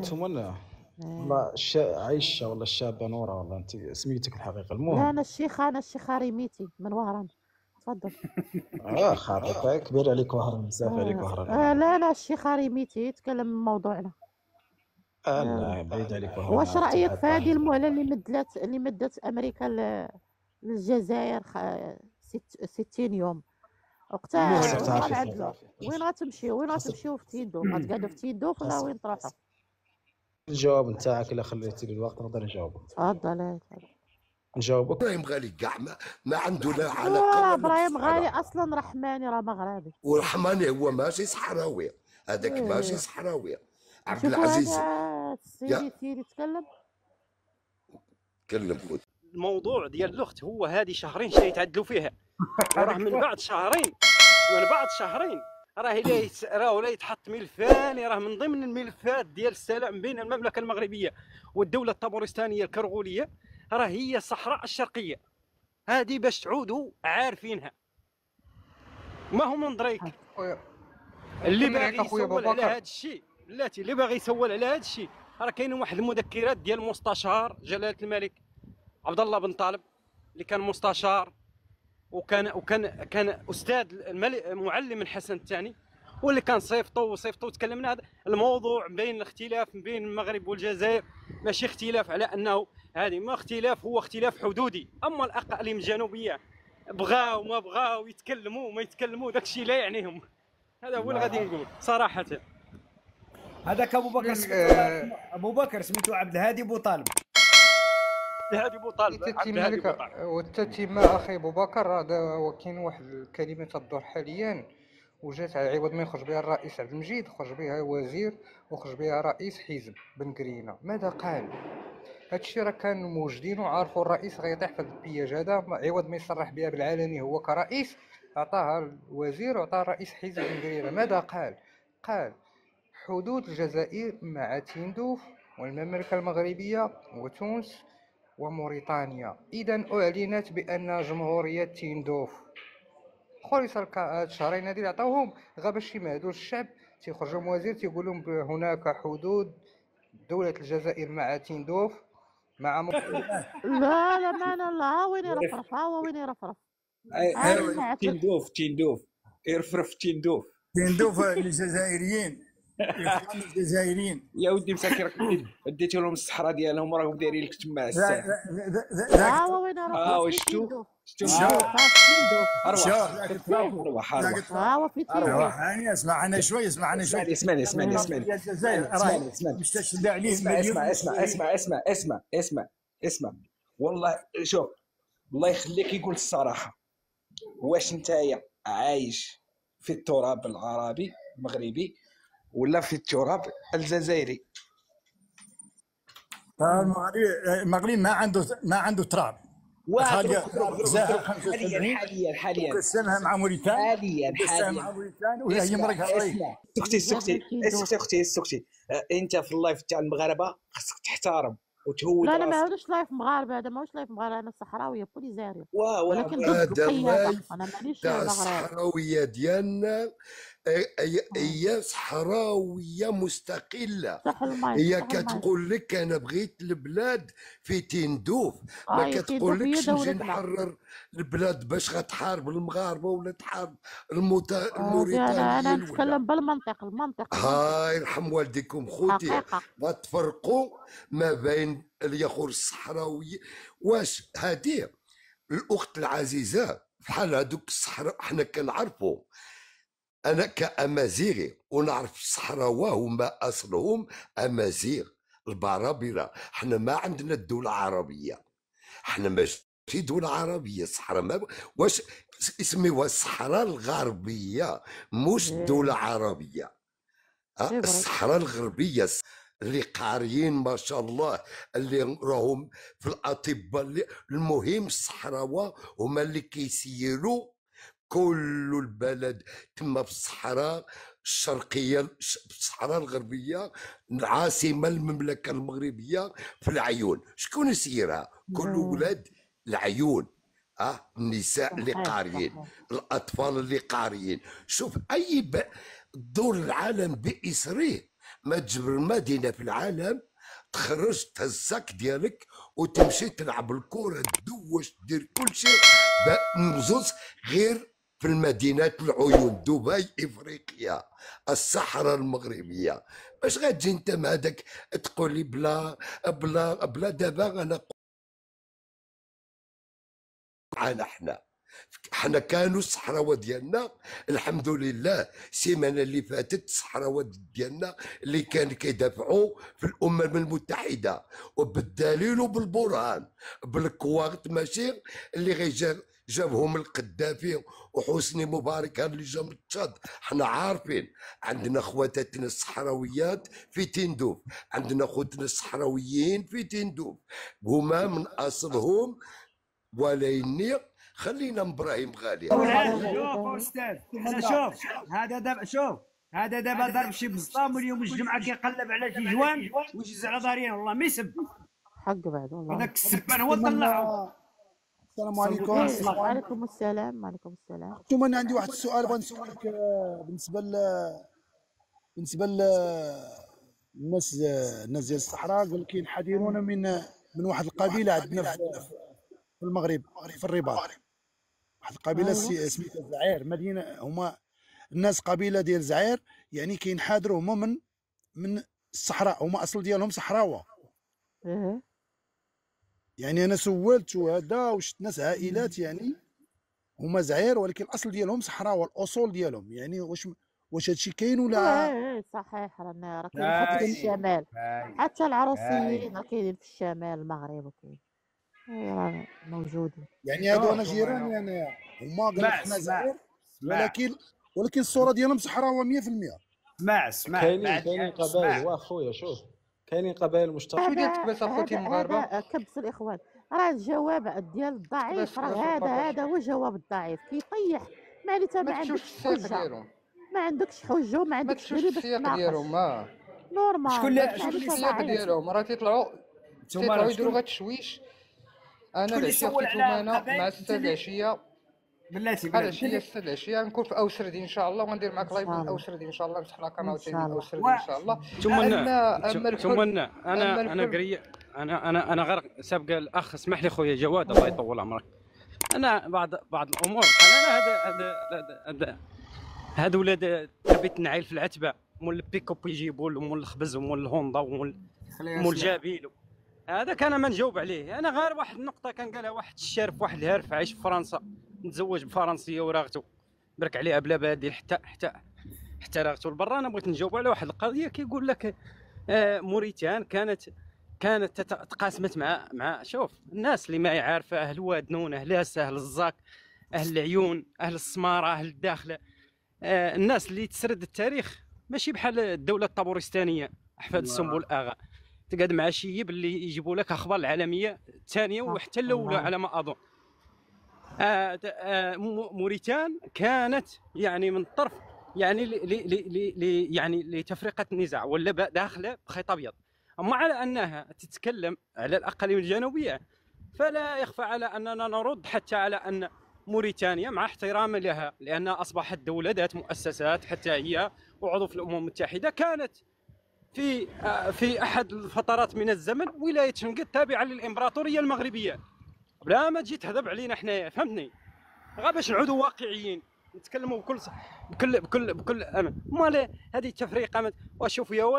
تمنى إيه. والله عايشة ولا الشابة نورة ولا أنت سميتك الحقيقة لا، المهم. أنا الشيخة ريميتي من وهران. تفضل. خاطرك كبير عليك وهران بزاف عليك وهران. لا لا، الشيخة ريميتي يتكلم من موضوعنا. لا بعيد عليك وهران واش عرفتي رأيك واحد في هذه طاهر. المهلة اللي مدت أمريكا للجزائر 60 يوم؟ وقتها خسرت وين عافية خويا. غنعدلوا؟ وين غتمشيو؟ خسرت في تيندوف؟ غتقعدوا في تيندوف ولا خسرت وين تروحوا؟ الجواب نتاعك إلا خليتي لي الوقت نقدر نجاوبك. تفضل. نجاوبك. ابراهيم غالي كاع ما عنده لا علاقه راه ولا ابراهيم غالي بالصحراء. اصلا رحماني، راه مغربي. ورحماني هو ماشي صحراوي، هذاك ماشي إيه. صحراوي. عبد نشوفوا العزيز هذا السيدي يا الثيري يتكلم. كلم خويا. الموضوع ديال الاخت هو هذه شهرين شي يتعدلوا فيها، وراه من بعد شهرين راه ولا يتحط ملف ثاني، راه من ضمن الملفات ديال السلام بين المملكه المغربيه والدوله الطبرستانيه الكرغوليه، راه هي الصحراء الشرقيه هذه، باش تعودوا عارفينها. ما هو من دريك اللي باغي يسول على هذا الشيء، بلاتي اللي باغي يسول على هذا الشيء، راه كاين واحد المذكرات ديال المستشار جلاله الملك عبد الله بن طالب اللي كان مستشار، وكان استاذ معلم الحسن الثاني، واللي كان صيفطو تكلمنا. هذا الموضوع بين الاختلاف بين المغرب والجزائر ماشي اختلاف على انه هذه، ما اختلاف، هو اختلاف حدودي. اما الاقاليم الجنوبيه بغاو ما بغاو يتكلموا ما يتكلموا داكشي لا يعنيهم. هذا هو اللي غادي نقول صراحه. هذاك ابو بكر سميتو عبد الهادي بوطالب. هادي بوطالب والتتمة أخي أبو بكر. هذا وكاين واحد الكلمة تدور حاليا وجات على عوض ما يخرج بها الرئيس عبد المجيد، خرج بها وزير وخرج بها رئيس حزب بن قرينة. ماذا قال؟ هادشي راه كان موجدين وعارفوا الرئيس غيطيح في البياج هذا، عوض ما يصرح بها بالعلني هو كرئيس، عطاها الوزير وعطاها رئيس حزب بن قرينة. ماذا قال؟ قال حدود الجزائر مع تيندوف والمملكة المغربية وتونس وموريتانيا. إذا أعلنت بأن جمهورية تيندوف خلص هاد الشهرين هادي اللي عطاوهم غير باش يمهدوا الشعب. تيخرج لهم وزير تيقول لهم هناك حدود دولة الجزائر مع تيندوف مع لا ما انا لا، وين يرفرف؟ وين يرفرف؟ تيندوف يرفرف تيندوف الجزائريين الاخوان الجزائريين يا ودي مساكن اديتو لهم الصحراء ديالهم راهم دايرين لك تما ذاك وين واش يرفرف؟ اروح في تيندوف. اسمع انا شوي اسمعني مستشهد عليه اسمع والله شوف، الله يخليك يقول الصراحه، واش نتايا عايش في التراب العربي المغربي ولا في التراب الجزائري؟ المغرب ما عنده تراب. حاليا قسمها مع موريتانيا ولا هي مرقها سكتي انت في اللايف تاع المغاربه خصك تحترم وتهود. لا انا ما عاودش لايف مغاربه، هذا ماهوش لايف مغاربه، انا صحراويه بوليزاريو، ولكن هذا القياده انا مانيش تاع مغربي. الصحراويه ديالنا هي صحراويه مستقله. هي كتقول لك انا بغيت البلاد في تندوف، ما كتقولكش نجي نحرر البلاد باش غتحارب المغاربه ولا تحارب الموريتانيين. انا نتكلم بالمنطق. هاي يرحم والديكم خوتي، غتفرقوا ما بين اليخور الصحراوي. واش هذه الاخت العزيزه بحال هذوك الصحراء حنا كنعرفوا. انا كامازيغي ونعرف الصحراوه هما اصلهم امازيغ البرابره. حنا ما عندنا الدوله العربيه، حنا ماشي دولة عربية. الصحراء ما واش اسميوها الصحراء الغربية مش دولة عربية. الصحراء الغربية اللي قاريين ما شاء الله، اللي راهم في الأطباء. المهم الصحراوة هما اللي كيسيروا كل البلد تما في الصحراء الشرقية، في الصحراء الغربية، عاصمة المملكة المغربية في العيون. شكون يسيرها؟ كل ولاد العيون. النساء اللي قاريين، الاطفال اللي قاريين. شوف اي دور العالم باسره ما تجبر مدينه في العالم تخرج تهز الساك ديالك وتمشي تلعب الكره تدوش دير كل شيء مزوز غير في المدينات العيون دبي افريقيا الصحراء المغربيه. باش غتجي انت مع هذاك تقول لي بلا دابا انا معنا حنا كانوا الصحراوه ديالنا الحمد لله السيمانه اللي فاتت الصحراوه ديالنا اللي كان كيدافعوا في الامم المتحده وبالدليل وبالبرهان بالكوارت ماشي اللي جابهم القذافي وحسني مبارك اللي جا من تشاد. حنا عارفين عندنا خواتاتنا الصحراويات في تندوف، عندنا خوتنا الصحراويين في تندوف هما من اصلهم وليني. خلينا ابراهيم غالي. شوف استاذ، هذا دابا ضرب شي بسطام واليوم الجمعه كيقلب على شي جوان ويجز على دارين والله ما يسب حق بعد والله. هذاك السبان هو طلعه. السلام عليكم. وعليكم السلام. وعليكم السلام. انتم انا عندي واحد السؤال بغا نسولك بالنسبه الناس ديال الصحراء قال كينحدرون من واحد القبيله عندنا في المغرب في الرباط، واحد القبيله سميتها زعير مدينه. هما الناس قبيله ديال زعير يعني كينحدروا هما من الصحراء، هما اصل ديالهم صحراوه. يعني انا سولت وهذا وشت ناس عائلات يعني هما زعير ولكن الاصل ديالهم صحراوه، الاصول ديالهم يعني واش هادشي كاين ولا؟ ايه صحيح. راه كاين حتى في الشمال، حتى العروسيين راه كاينين في الشمال المغرب وكاين راه موجودين. يعني هادو انا جيراني انايا هما قالوا حنا زعير ولكن الصوره ديالهم صحراوه 100%. كاينين قبائل واخويا. شوف كاينين قبائل مشتركه. شو ديال تكبس اخوتي المغاربه؟ كبس الاخوان. راه الجواب ديال الضعيف، راه هذا هو جواب الضعيف كيطيح. ما انت ما عندكش حجه، ما عندكش حجه وما عندكش دليل باش السياق ديالهم نورمال. شكون السياق ديالهم؟ راه تيطلعوا يديروا غير تشويش. انا العشيه خديتهم انا مع 6 العشيه بلاتي العشيه 6 العشيه نكون في اوسردي ان شاء الله وغندير معاك لايف من اوسردي ان شاء الله. نفتح لك قناه ثاني اوسردي ان شاء الله. ثم انا قريه انا غير سابق الاخ. اسمح لي خويا جواد الله يطول عمرك. انا بعض الامور هذا ولاد تربيه النعيل في العتبه مول البيك اب يجيبوا له مول الخبز ومول الهوندا ومول الجابيلو. هذا كان ما نجاوب عليه. انا غير واحد النقطه كان قالها واحد الشارف واحد الهارف عايش في فرنسا متزوج بفرنسيه وراغتو برك عليها بلا بادل حتى راغتو لبرا. انا بغيت نجاوب على واحد القضيه كيقول لك موريتان كانت تقاسمت مع شوف الناس اللي ما عارفه اهل وادنون اهل اسا اهل الزاك اهل العيون اهل السماره اهل الداخله. الناس اللي تسرد التاريخ ماشي بحال الدوله الطابورستانيه احفاد السنبل اغا تقعد مع شيب اللي يجيبوا لك اخبار العالميه الثانيه وحتى الاولى على ما اظن. موريتان كانت يعني من طرف يعني يعني لتفرقه النزاع ولا داخله بخيط ابيض. اما على انها تتكلم على الاقاليم الجنوبيه فلا يخفى على اننا نرد حتى على ان موريتانيا مع احترامي لها لانها اصبحت دوله ذات مؤسسات حتى هي وعضو في الامم المتحده كانت في احد الفترات من الزمن ولايه شنقط تابعه للامبراطوريه المغربيه. بلا ما تجي تهذب علينا حنايا فهمتني غير باش نعودوا واقعيين نتكلموا بكل امان. امال هذه التفريقه وشوف يا هو